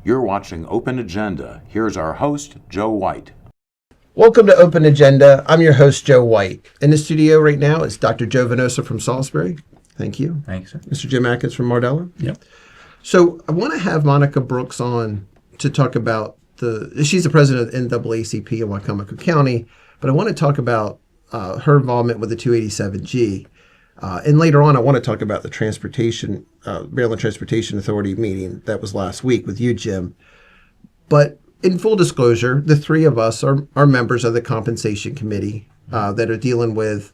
You're watching Open Agenda. Here's our host, Joe White. Welcome to Open Agenda. I'm your host, Joe White. In the studio right now is Dr. Joe Venosa from Salisbury. Thank you. Thanks, sir. Mr. Jim Atkins from Mardella. Yep. So I want to have Monica Brooks on to talk about she's the president of NAACP in Wicomico County, but I want to talk about her involvement with the 287G. And later on, I want to talk about the Maryland Transportation Authority meeting that was last week with you, Jim. But in full disclosure, the three of us are members of the compensation committee that are dealing with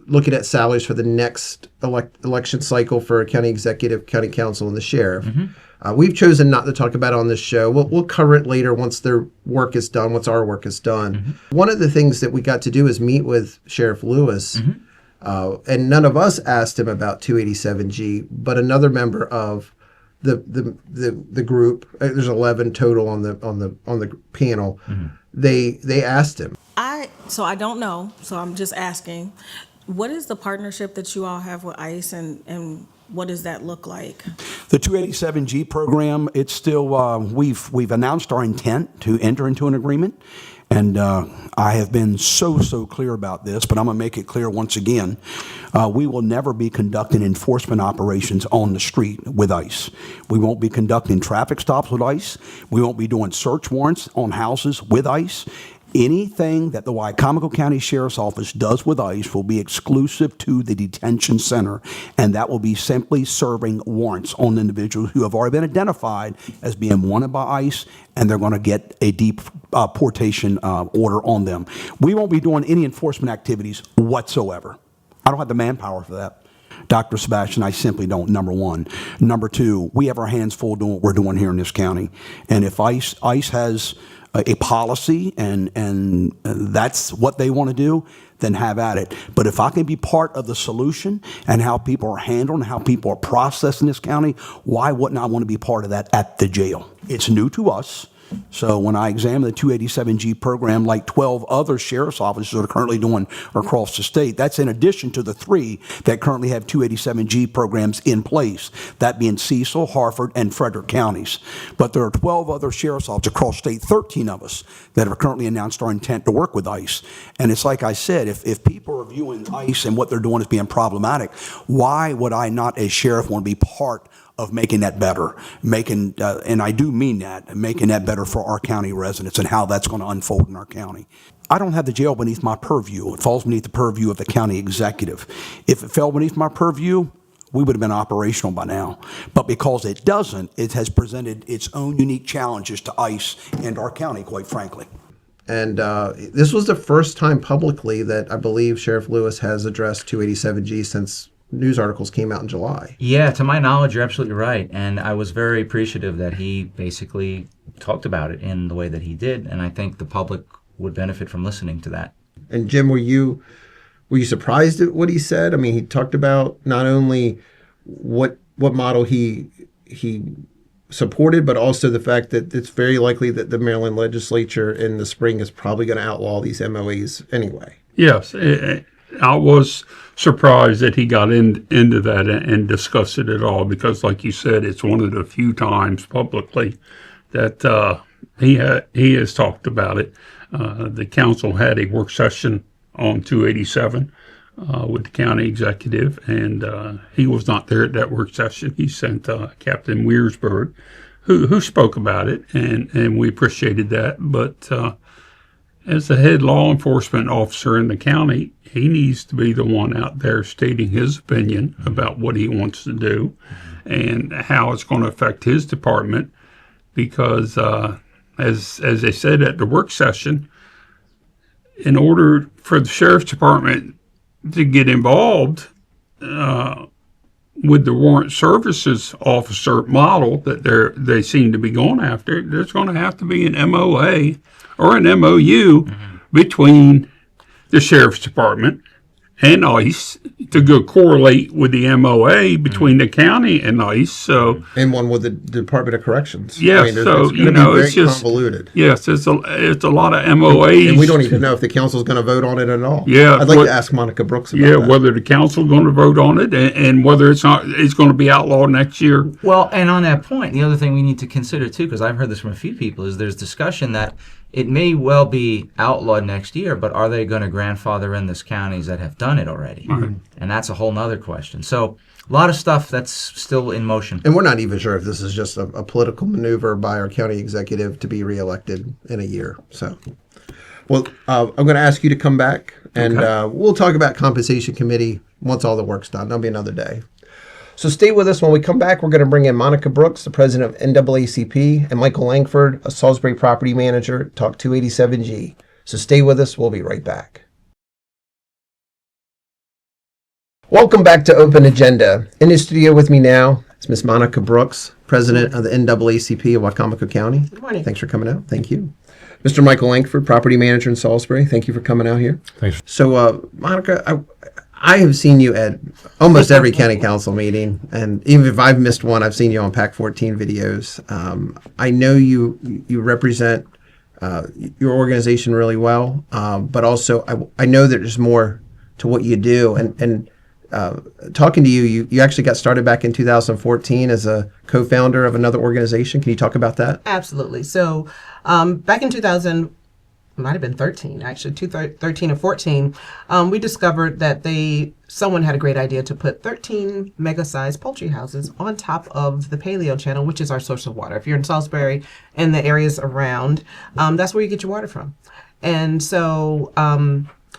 looking at salaries for the next election cycle for county executive, county council, and the sheriff. Mm-hmm. We've chosen not to talk about it on this show. We'll cover it later once their work is done, once our work is done. Mm-hmm. One of the things that we got to do is meet with Sheriff Lewis. Mm-hmm. And none of us asked him about 287G, but another member of the group, there's 11 total on the panel. Mm-hmm. They asked him. So I don't know. So I'm just asking, what is the partnership that you all have with ICE, and what does that look like? The 287G program, it's still we've announced our intent to enter into an agreement. And I have been so clear about this, but I'm going to make it clear once again. We will never be conducting enforcement operations on the street with ICE. We won't be conducting traffic stops with ICE. We won't be doing search warrants on houses with ICE. Anything that the Wicomico County Sheriff's Office does with ICE will be exclusive to the detention center, and that will be simply serving warrants on individuals who have already been identified as being wanted by ICE, and they're going to get a deportation order on them. We won't be doing any enforcement activities whatsoever. I don't have the manpower for that. Dr. Sebastian, I simply don't, number one. Number two, we have our hands full doing what we're doing here in this county. And if ICE has a policy and that's what they want to do, then have at it. But if I can be part of the solution and how people are handled and how people are processed in this county, why wouldn't I want to be part of that at the jail? It's new to us. So when I examine the 287G program, like 12 other sheriff's offices are currently doing across the state, that's in addition to the 3 that currently have 287G programs in place, that being Cecil, Harford, and Frederick counties. But there are 12 other sheriff's offices across state, 13 of us, that have currently announced our intent to work with ICE. And it's like I said, if people are viewing ICE and what they're doing as being problematic, why would I not, as sheriff, want to be part of making that better, and I do mean that, making that better for our county residents and how that's going to unfold in our county. I don't have the jail beneath my purview. It falls beneath the purview of the county executive. If it fell beneath my purview, we would have been operational by now. But because it doesn't, it has presented its own unique challenges to ICE and our county, quite frankly. And this was the first time publicly that I believe Sheriff Lewis has addressed 287G since news articles came out in July. Yeah, to my knowledge, you're absolutely right. And I was very appreciative that he basically talked about it in the way that he did. And I think the public would benefit from listening to that. And Jim, were you surprised at what he said? I mean, he talked about not only what model he supported, but also the fact that it's very likely that the Maryland legislature in the spring is probably going to outlaw these MOAs anyway. Yes. I was surprised that he got into that and discussed it at all, because, like you said, it's one of the few times publicly that he has talked about it. The council had a work session on 287 with the county executive, and he was not there at that work session. He sent Captain Weersberg, who spoke about it, and we appreciated that. But as the head law enforcement officer in the county, he needs to be the one out there stating his opinion about what he wants to do and how it's going to affect his department. Because as they said at the work session, in order for the sheriff's department to get involved with the warrant services officer model that they seem to be going after, there's going to have to be an MOA or an MOU between the sheriff's department and ICE to go correlate with the MOA between the county and ICE. So And one with the Department of Corrections. yeah, It's so gonna you be know, very it's just convoluted. yes, it's a lot of MOAs. And we don't even know if the council's going to vote on it at all. Yeah, I'd like what- to ask Monica Brooks about Yeah, that. whether the council's going to vote on it and whether it's going to be outlawed next year. Well, and on that point, the other thing we need to consider too, because I've heard this from a few people, is there's discussion that it may well be outlawed next year, but are they going to grandfather in those counties that have done it already? And that's a whole nother question. So a lot of stuff that's still in motion. And we're not even sure if this is just a political maneuver by our county executive to be reelected in a year. So, well, I'm going to ask you to come back, and we'll talk about compensation committee once all the work's done. That'll be another day. So stay with us. When we come back, we're going to bring in Monica Brooks, the president of NAACP, and Michael Langford, a Salisbury property manager, to talk 287G. So stay with us. We'll be right back. Welcome back to Open Agenda. In the studio with me now is Miss Monica Brooks, president of the NAACP of Wacomico County. Good morning. Thanks for coming out. Thank you. Mr. Michael Langford, property manager in Salisbury. Thank you for coming out here. Thanks. So, Monica, I have seen you at almost every county council meeting, and even if I've missed one, I've seen you on PAC 14 videos. I know you represent your organization really well, but also I know that there's more to what you do. And talking to you actually got started back in 2014 as a co-founder of another organization. Can you talk about that? Absolutely. So back in 2000, it might have been 13 actually, 13 or 14, we discovered that someone had a great idea to put 13 mega-sized poultry houses on top of the Paleo Channel, which is our source of water. If you're in Salisbury and the areas around, that's where you get your water from. And so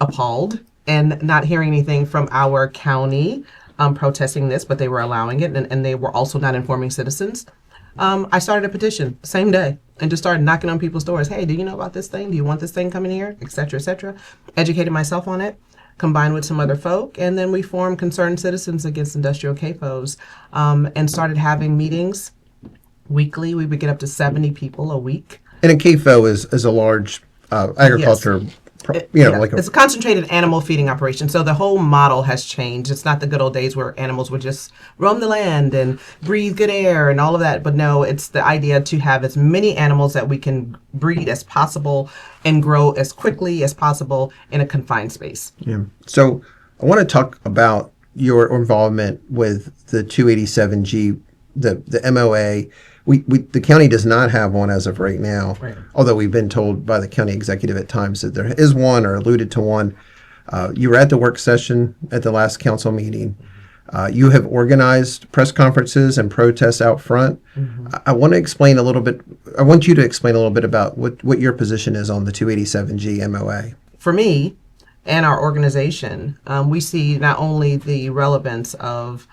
appalled and not hearing anything from our county protesting this, but they were allowing it, and they were also not informing citizens. I started a petition same day and just started knocking on people's doors. Hey, do you know about this thing? Do you want this thing coming here? Et cetera, et cetera. Educated myself on it, combined with some other folk. And then we formed Concerned Citizens Against Industrial CAFOs and started having meetings weekly. We would get up to 70 people a week. And a CAFO is a large agriculture, like it's a concentrated animal feeding operation. So the whole model has changed. It's not the good old days where animals would just roam the land and breathe good air and all of that. But no, it's the idea to have as many animals that we can breed as possible and grow as quickly as possible in a confined space. Yeah. So I want to talk about your involvement with the 287G, the MOA. The county does not have one as of right now, Right. Although we've been told by the county executive at times that there is one or alluded to one. You were at the work session at the last council meeting. You have organized press conferences and protests out front. I want to explain a little bit. I want you to explain a little bit about what your position is on the 287G MOA. For me and our organization, we see not only the relevance of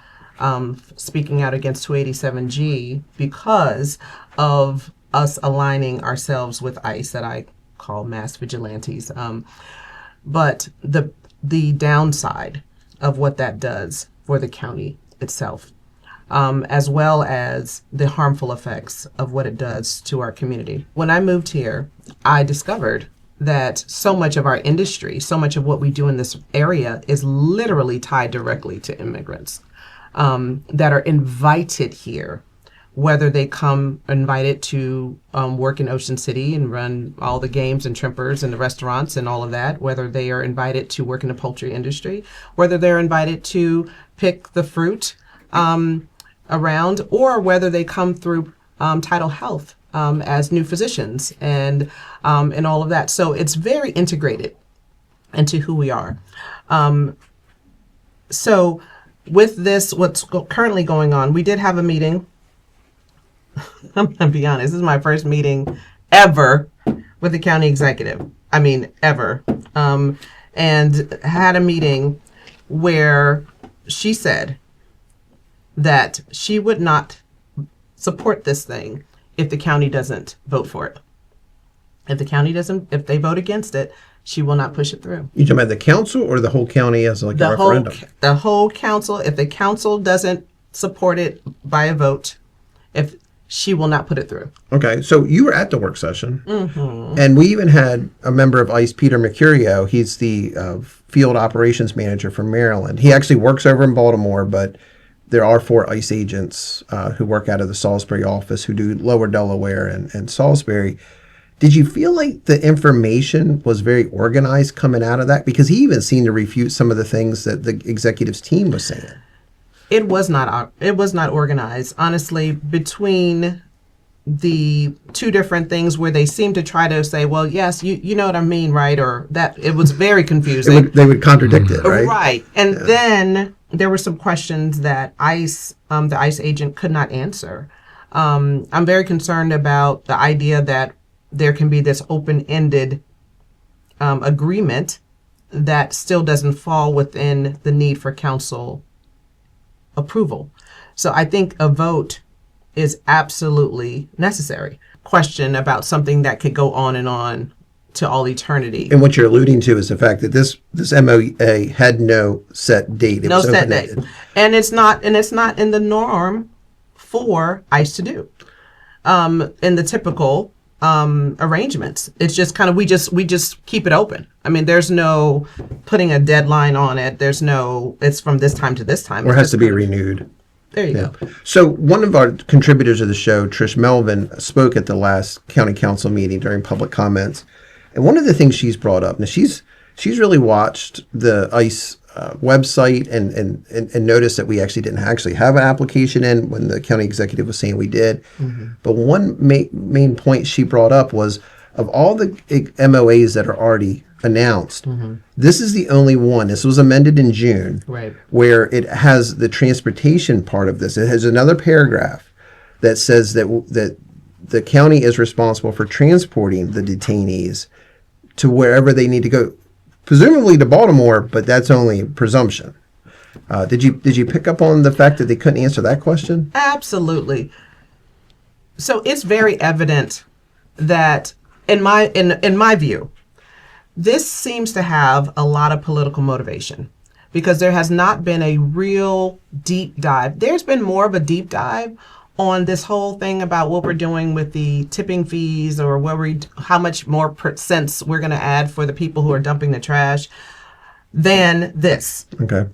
speaking out against 287G because of us aligning ourselves with ICE, that I call mass vigilantes, but the downside of what that does for the county itself, as well as the harmful effects of what it does to our community. When I moved here, I discovered that so much of our industry, so much of what we do in this area is literally tied directly to immigrants that are invited here, whether they come invited to work in Ocean City and run all the games and trimpers and the restaurants and all of that, whether they are invited to work in the poultry industry, whether they're invited to pick the fruit around, or whether they come through Tidal Health as new physicians and all of that. So it's very integrated into who we are. So with this, what's currently going on, we did have a meeting. I'm going to be honest, this is my first meeting ever with the county executive. I mean, ever. And had a meeting where she said that she would not support this thing if the county doesn't vote for it. If they vote against it, she will not push it through. You talking about the council or the whole county as like a referendum? The whole council, if the council doesn't support it by a vote, if she will not put it through. Okay, so you were at the work session, and we even had a member of ICE, Peter Mercurio. He's the field operations manager from Maryland. He actually works over in Baltimore, but there are 4 ICE agents who work out of the Salisbury office who do Lower Delaware and Salisbury. Did you feel like the information was very organized coming out of that? Because he even seemed to refute some of the things that the executives team was saying. It was not organized, honestly, between the two different things where they seem to try to say, well, yes, you know what I mean, right? Or that it was very confusing. They would contradict it, right? Right. And then there were some questions that the ICE agent could not answer. I'm very concerned about the idea that there can be this open-ended agreement that still doesn't fall within the need for council approval. So I think a vote is absolutely necessary. Question about something that could go on to all eternity. And what you're alluding to is the fact that this MOA had no set date. No set date. And it's not in the norm for ICE to do. In the typical arrangements. It's just kind of we just keep it open. I mean, there's no putting a deadline on it. There's no it's from this time to this time. Or it has to be renewed. There you go. So one of our contributors of the show, Trish Melvin, spoke at the last county council meeting during public comments. And one of the things she's brought up, now she's really watched the ICE website and noticed that we actually didn't actually have an application in when the county executive was saying we did. But one main point she brought up was of all the MOAs that are already announced, this is the only one. This was amended in June, Right. where it has the transportation part of this. It has another paragraph that says that the county is responsible for transporting the detainees to wherever they need to go, presumably to Baltimore, but that's only presumption. Did you pick up on the fact that they couldn't answer that question? Absolutely. So it's very evident that in my view, this seems to have a lot of political motivation because there has not been a real deep dive. There's been more of a deep dive on this whole thing about what we're doing with the tipping fees or how much more cents we're going to add for the people who are dumping the trash than this. Okay.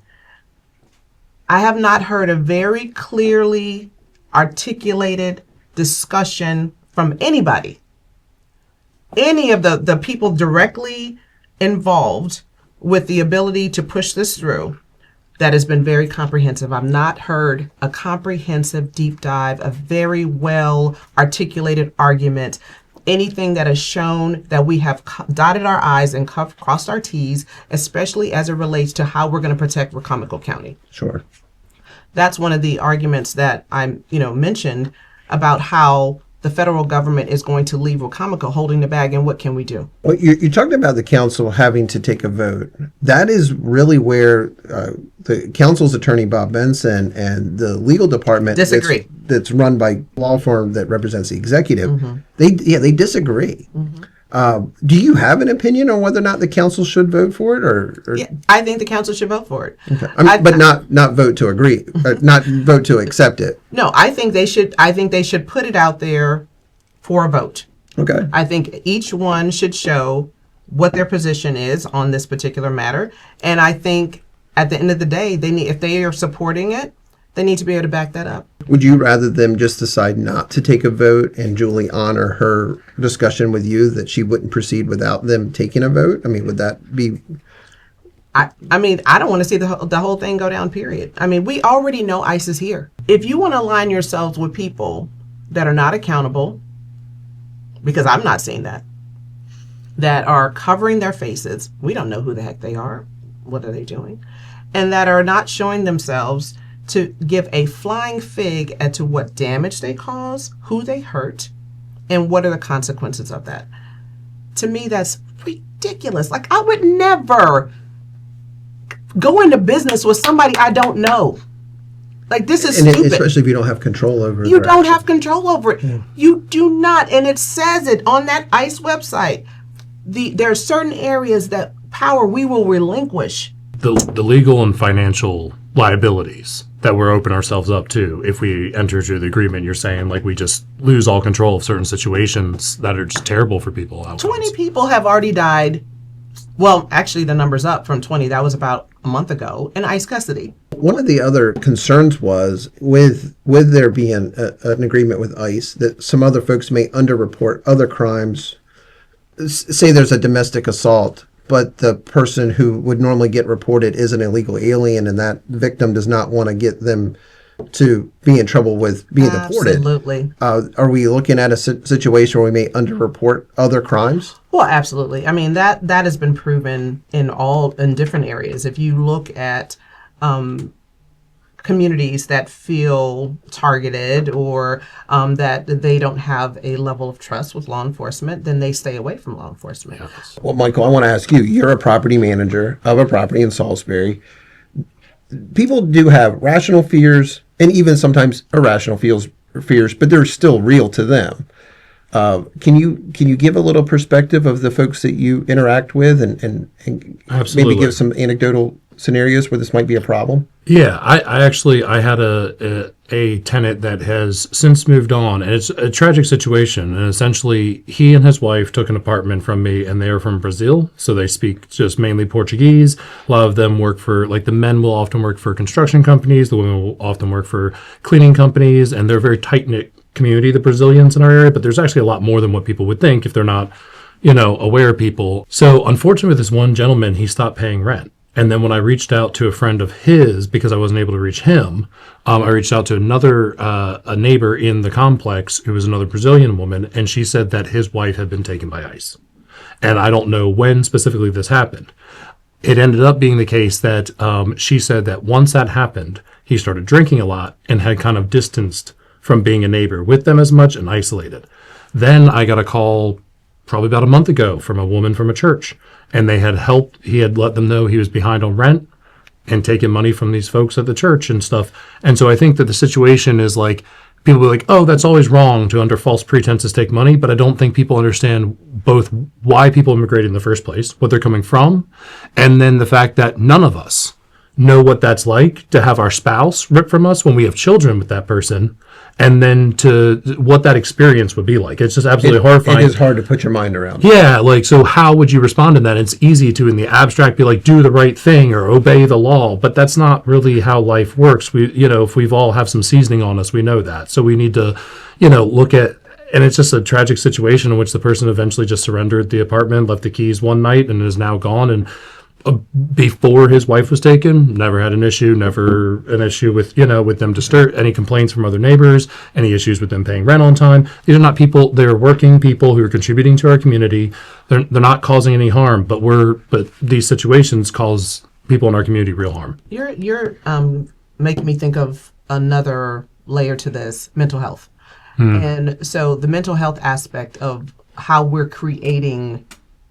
I have not heard a very clearly articulated discussion from anybody, any of the people directly involved with the ability to push this through that has been very comprehensive. I've not heard a comprehensive deep dive, a very well articulated argument, anything that has shown that we have dotted our I's and crossed our T's, especially as it relates to how we're going to protect Wacomico County. Sure. That's one of the arguments that I mentioned about how the federal government is going to leave Wacomico holding the bag, and what can we do? Well, you talked about the council having to take a vote. That is really where the council's attorney, Bob Benson, and the legal department disagree. That's run by law firm that represents the executive. They disagree. Do you have an opinion on whether or not the council should vote for it, or? Yeah, I think the council should vote for it. Okay. But not vote to agree, not vote to accept it. No, I think they should. I think they should put it out there for a vote. Okay. I think each one should show what their position is on this particular matter, and I think at the end of the day, if they are supporting it, they need to be able to back that up. Would you rather them just decide not to take a vote and Julie honor her discussion with you that she wouldn't proceed without them taking a vote? I mean, would that be? I don't want to see the whole thing go down, period. I mean, we already know ICE is here. If you want to align yourselves with people that are not accountable, because I'm not seeing that are covering their faces, we don't know who the heck they are, what are they doing, and that are not showing themselves to give a flying fig as to what damage they cause, who they hurt, and what are the consequences of that. To me, that's ridiculous. Like, I would never go into business with somebody I don't know. Like, this is stupid. Especially if you don't have control over it. You don't have control over it. Yeah. You do not. And it says it on that ICE website. There are certain areas that power we will relinquish. The legal and financial liabilities that we're opening ourselves up to if we enter into the agreement. You're saying like we just lose all control of certain situations that are just terrible for people. Outcomes. 20 people have already died. Well, actually, the number's up from 20. That was about a month ago in ICE custody. One of the other concerns was with there being an agreement with ICE that some other folks may underreport other crimes. Say there's a domestic assault, but the person who would normally get reported is an illegal alien, and that victim does not want to get them to be in trouble with being deported. Absolutely. Are we looking at a situation where we may underreport other crimes? Well, absolutely. I mean, that has been proven in different areas. If you look at communities that feel targeted or that they don't have a level of trust with law enforcement, then they stay away from law enforcement. Yes. Well, Michael, I want to ask you, you're a property manager of a property in Salisbury. People do have rational fears and even sometimes irrational fears, but they're still real to them. Can you give a little perspective of the folks that you interact with and maybe give some anecdotal scenarios where this might be a problem? Yeah, I had a tenant that has since moved on, and it's a tragic situation. And essentially, he and his wife took an apartment from me, and they are from Brazil, so they speak just mainly Portuguese. A lot of them work for, like, the men will often work for construction companies, the women will often work for cleaning companies, and they're a very tight-knit community, the Brazilians in our area, but there's actually a lot more than what people would think if they're not, aware people. So unfortunately with this one gentleman, he stopped paying rent. And then when I reached out to a friend of his, because I wasn't able to reach him, I reached out to a neighbor in the complex who was another Brazilian woman, and she said that his wife had been taken by ICE. And I don't know when specifically this happened. It ended up being the case that she said that once that happened, he started drinking a lot and had kind of distanced from being a neighbor with them as much and isolated. Then I got a call probably about a month ago from a woman from a church, and he had let them know he was behind on rent and taking money from these folks at the church and stuff. And so I think that the situation is like, people be like, oh, that's always wrong to under false pretenses take money, but I don't think people understand both why people immigrated in the first place, what they're coming from, and then the fact that none of us know what that's like to have our spouse ripped from us when we have children with that person, and then to what that experience would be like. It's just absolutely horrifying. It is hard to put your mind around. Yeah, like, so how would you respond to that? It's easy to, in the abstract, be like, do the right thing or obey the law, but that's not really how life works. If we've all have some seasoning on us, we know that. So we need to, look at, and it's just a tragic situation in which the person eventually just surrendered the apartment, left the keys one night, and is now gone. And before his wife was taken, never had never an issue with, with them any complaints from other neighbors, any issues with them paying rent on time. These are not people, they're working people who are contributing to our community. They're not causing any harm, but these situations cause people in our community real harm. You're making me think of another layer to this, mental health. And so the mental health aspect of how we're creating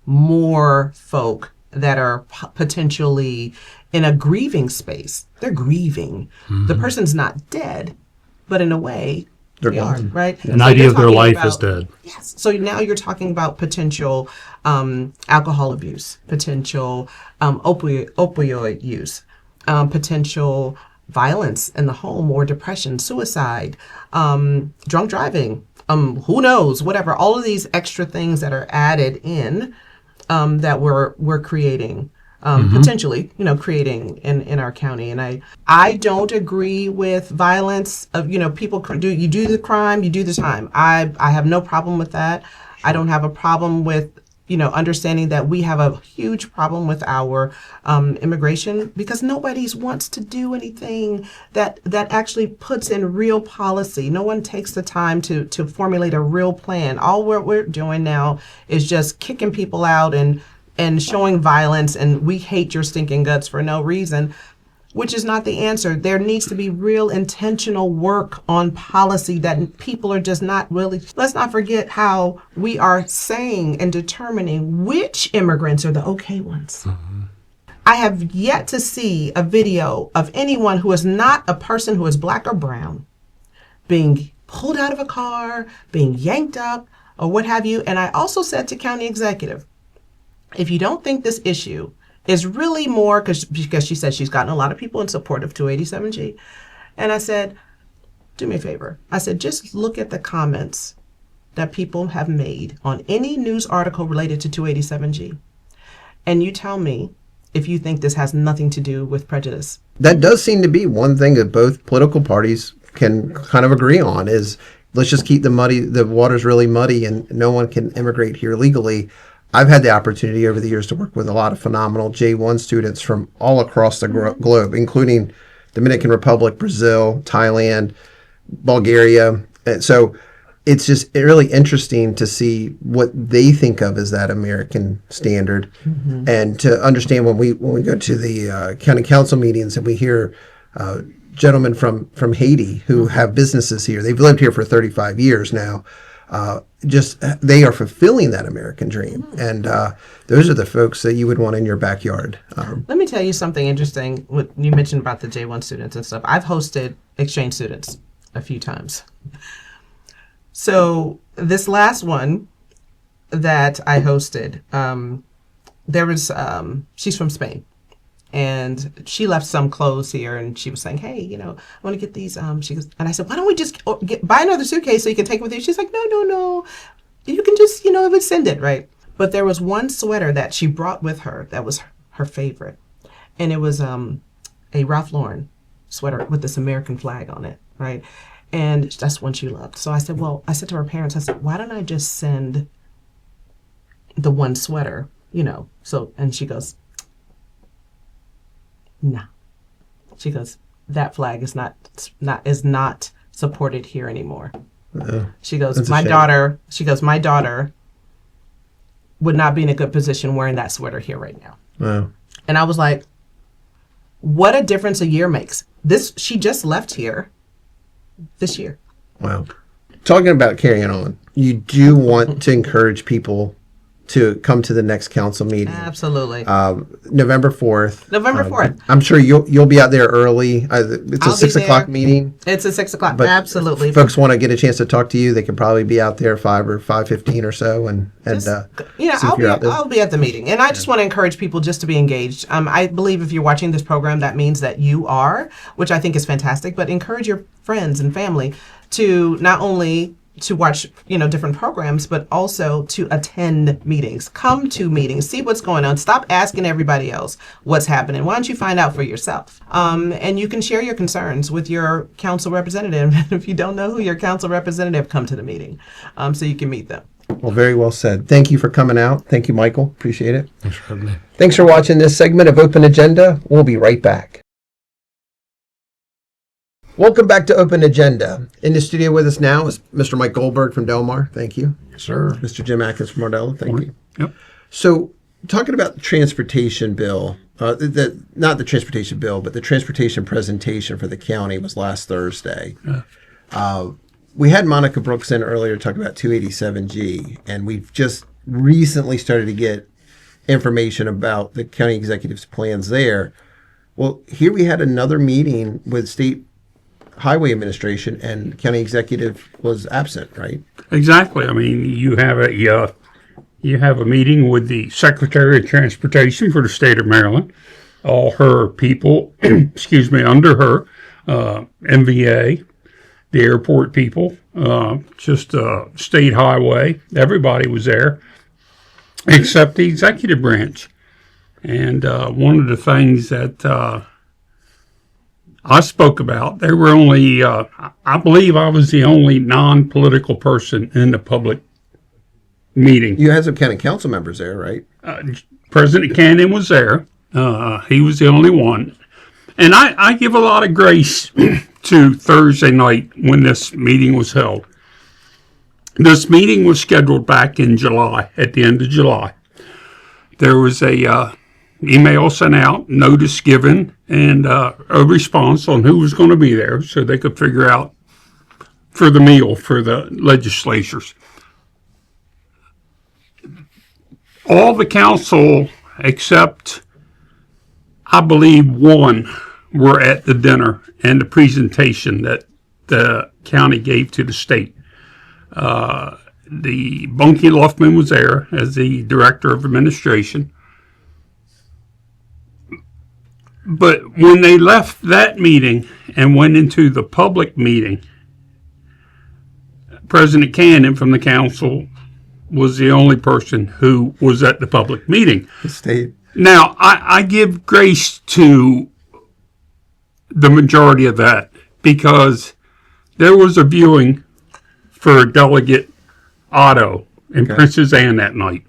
more folk that are potentially in a grieving space. They're grieving. Mm-hmm. The person's not dead, but in a way, they are, right? An idea of their life is dead. Yes. So now you're talking about potential alcohol abuse, potential opioid use, potential violence in the home or depression, suicide, drunk driving, who knows, whatever. All of these extra things that are added in that we're creating, potentially, creating in our county. And I don't agree with violence of, people you do the crime, you do the time. I have no problem with that. I don't have a problem with, understanding that we have a huge problem with our immigration because nobody wants to do anything that actually puts in real policy. No one takes the time to formulate a real plan. All we're doing now is just kicking people out and showing violence, and we hate your stinking guts for no reason, which is not the answer. There needs to be real intentional work on policy that people are just not really. Let's not forget how we are saying and determining which immigrants are the okay ones. Mm-hmm. I have yet to see a video of anyone who is not a person who is black or brown being pulled out of a car, being yanked up, or what have you. And I also said to county executive, if you don't think this issue is really more, because she said she's gotten a lot of people in support of 287G. And I said, do me a favor. I said, just look at the comments that people have made on any news article related to 287G. And you tell me if you think this has nothing to do with prejudice. That does seem to be one thing that both political parties can kind of agree on is let's just keep the waters really muddy and no one can immigrate here legally. I've had the opportunity over the years to work with a lot of phenomenal J1 students from all across the globe, including Dominican Republic, Brazil, Thailand, Bulgaria. And so it's just really interesting to see what they think of as that American standard, and to understand when we go to the county council meetings and we hear gentlemen from Haiti who have businesses here. They've lived here for 35 years now. Just they are fulfilling that American dream, and those are the folks that you would want in your backyard. Let me tell you something interesting. What you mentioned about the J1 students and stuff. I've hosted exchange students a few times. So this last one that I hosted, there was she's from Spain, and she left some clothes here, and she was saying, "Hey, I want to get these." She goes, and I said, "Why don't we just buy another suitcase so you can take it with you?" She's like, "No. You can just, send it, right?" But there was one sweater that she brought with her that was her favorite, and it was a Ralph Lauren sweater with this American flag on it, right? And that's one she loved. So I said to her parents, I said, why don't I just send the one sweater, So, and she goes, no. She goes, that flag is not supported here anymore. She goes, my daughter would not be in a good position wearing that sweater here right now. Wow. And I was like, what a difference a year makes. She just left here this year. Wow. Talking about carrying on, you do want to encourage people to come to the next council meeting. Absolutely. November 4th. November 4th. I'm sure you'll be out there early. It's a 6 o'clock meeting. It's a 6 o'clock. But absolutely. If folks want to get a chance to talk to you, they can probably be out there 5 or 5:15 or so, and I'll be at the meeting, and I just want to encourage people just to be engaged. I believe if you're watching this program, that means that you are, which I think is fantastic. But encourage your friends and family to not only to watch, different programs, but also to attend meetings. Come to meetings, see what's going on. Stop asking everybody else what's happening. Why don't you find out for yourself? And you can share your concerns with your council representative. And if you don't know who your council representative, come to the meeting so you can meet them. Well, very well said. Thank you for coming out. Thank you, Michael. Appreciate it. Thanks for having me. Thanks for watching this segment of Open Agenda. We'll be right back. Welcome back to Open Agenda. In the studio with us now is Mr. Mike Goldberg from Delmar. Thank you. Yes, sir. Mr. Jim Atkins from Mardella. Thank you. Yep. So, talking about the transportation bill, not the transportation bill, but the transportation presentation for the county was last Thursday. We had Monica Brooks in earlier talking about 287G, and we've just recently started to get information about the county executive's plans there. Well, here we had another meeting with State Highway Administration, and county executive was absent, right? Exactly. I mean, you have a meeting with the Secretary of Transportation for the state of Maryland, all her people, under her, MVA, the airport people, just state highway. Everybody was there, except the executive branch. And one of the things that I spoke about, there were only, I believe I was the only non-political person in the public meeting. You had some county council members there, right? President Cannon was there. He was the only one. And I give a lot of grace to Thursday night when this meeting was held. This meeting was scheduled back in July, at the end of July. There was a email sent out, notice given, and a response on who was going to be there so they could figure out for the meal for the legislatures. All the council except, I believe, one were at the dinner and the presentation that the county gave to the state. The Bunky Luffman was there as the director of administration. But when they left that meeting and went into the public meeting, President Cannon from the council was the only person who was at the public meeting. The state. Now, I give grace to the majority of that because there was a viewing for Delegate Otto in Princess Anne that night.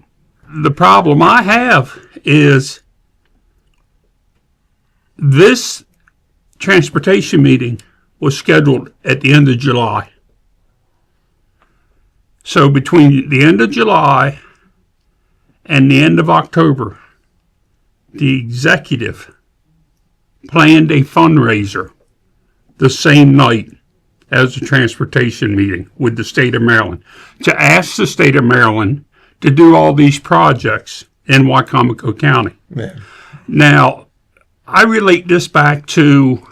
The problem I have is this transportation meeting was scheduled at the end of July. So between the end of July and the end of October, the executive planned a fundraiser the same night as the transportation meeting with the state of Maryland to ask the state of Maryland to do all these projects in Wycomico County. Yeah. Now, I relate this back to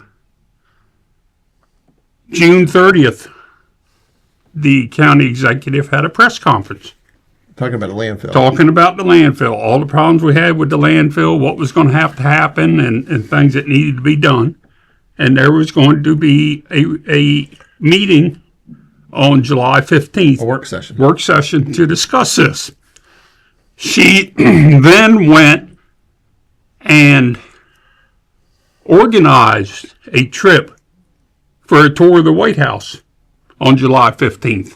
June 30th. The county executive had a press conference Talking about a landfill. talking about the landfill, all the problems we had with the landfill, what was going to have to happen, and things that needed to be done. And there was going to be a meeting on July 15th. A work session. Work session to discuss this. She then went and organized a trip for a tour of the White House on July 15th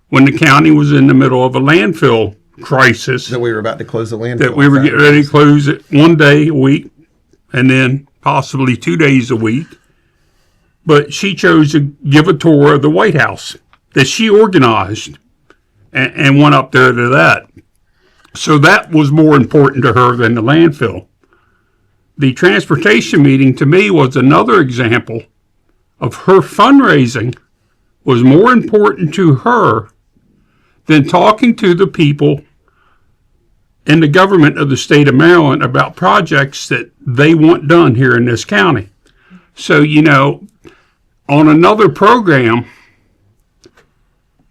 when the county was in the middle of a landfill crisis. That we were about to close the landfill. That we were getting ready to close it one day a week and then possibly 2 days a week. But she chose to give a tour of the White House that she organized and went up there to that. So that was more important to her than the landfill. The transportation meeting to me was another example of her fundraising was more important to her than talking to the people in the government of the state of Maryland about projects that they want done here in this county. So, on another program,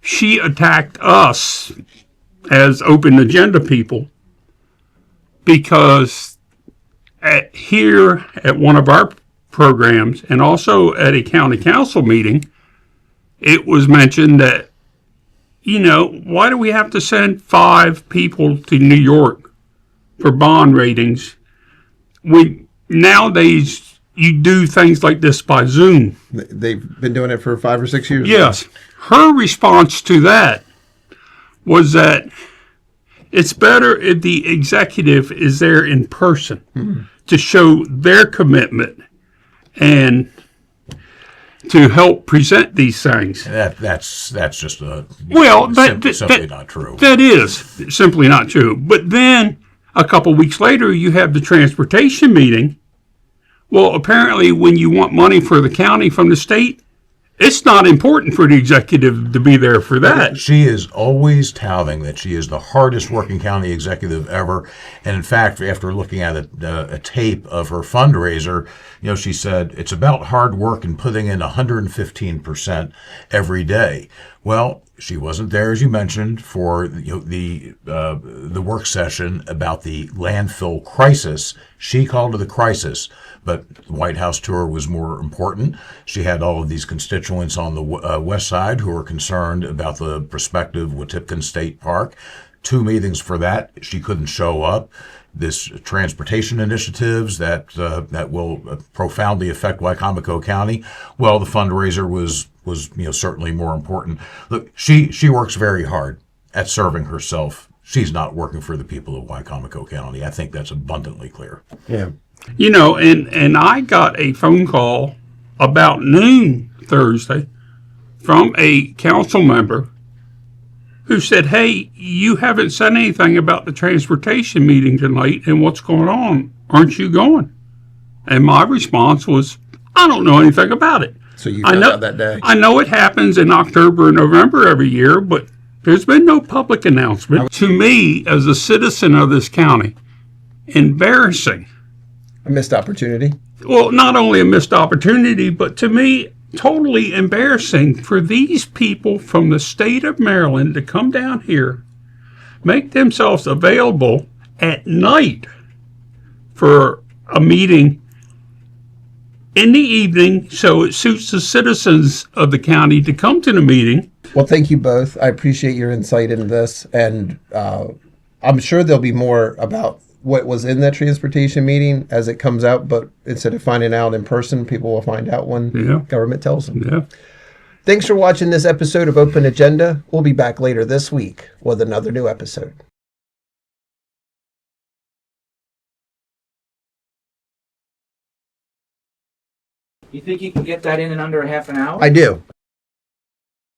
she attacked us as open agenda people because here at one of our programs and also at a county council meeting, it was mentioned that, why do we have to send 5 people to New York for bond ratings? Nowadays, you do things like this by Zoom. They've been doing it for 5 or 6 years. Yes. Her response to that was that it's better if the executive is there in person to show their commitment and to help present these things. That's just simply not true. That is simply not true. But then a couple weeks later, you have the transportation meeting. Well, apparently when you want money for the county from the state, it's not important for the executive to be there for that. She is always touting that she is the hardest working county executive ever. And in fact, after looking at a tape of her fundraiser, she said it's about hard work and putting in 115% every day. Well, she wasn't there, as you mentioned, for the work session about the landfill crisis. She called it a crisis, but the White House tour was more important. She had all of these constituents on the west side who were concerned about the prospective Watipkan State Park. 2 meetings for that. She couldn't show up. This transportation initiatives that will profoundly affect Wycomico County. Well, the fundraiser was certainly more important. Look, she works very hard at serving herself. She's not working for the people of Wycomico County. I think that's abundantly clear. Yeah. And I got a phone call about noon Thursday from a council member who said, "Hey, you haven't said anything about the transportation meeting tonight and what's going on. Aren't you going?" And my response was, "I don't know anything about it." So you found out that day. I know it happens in October and November every year, but there's been no public announcement. To me, as a citizen of this county, embarrassing. A missed opportunity. Well, not only a missed opportunity, but to me, totally embarrassing for these people from the state of Maryland to come down here, make themselves available at night for a meeting in the evening, so it suits the citizens of the county to come to the meeting. Well, thank you both. I appreciate your insight into this, and I'm sure there'll be more about what was in that transportation meeting as it comes out. But instead of finding out in person, people will find out when government tells them. Yeah. Thanks for watching this episode of Open Agenda. We'll be back later this week with another new episode. You think you can get that in under a half an hour? I do.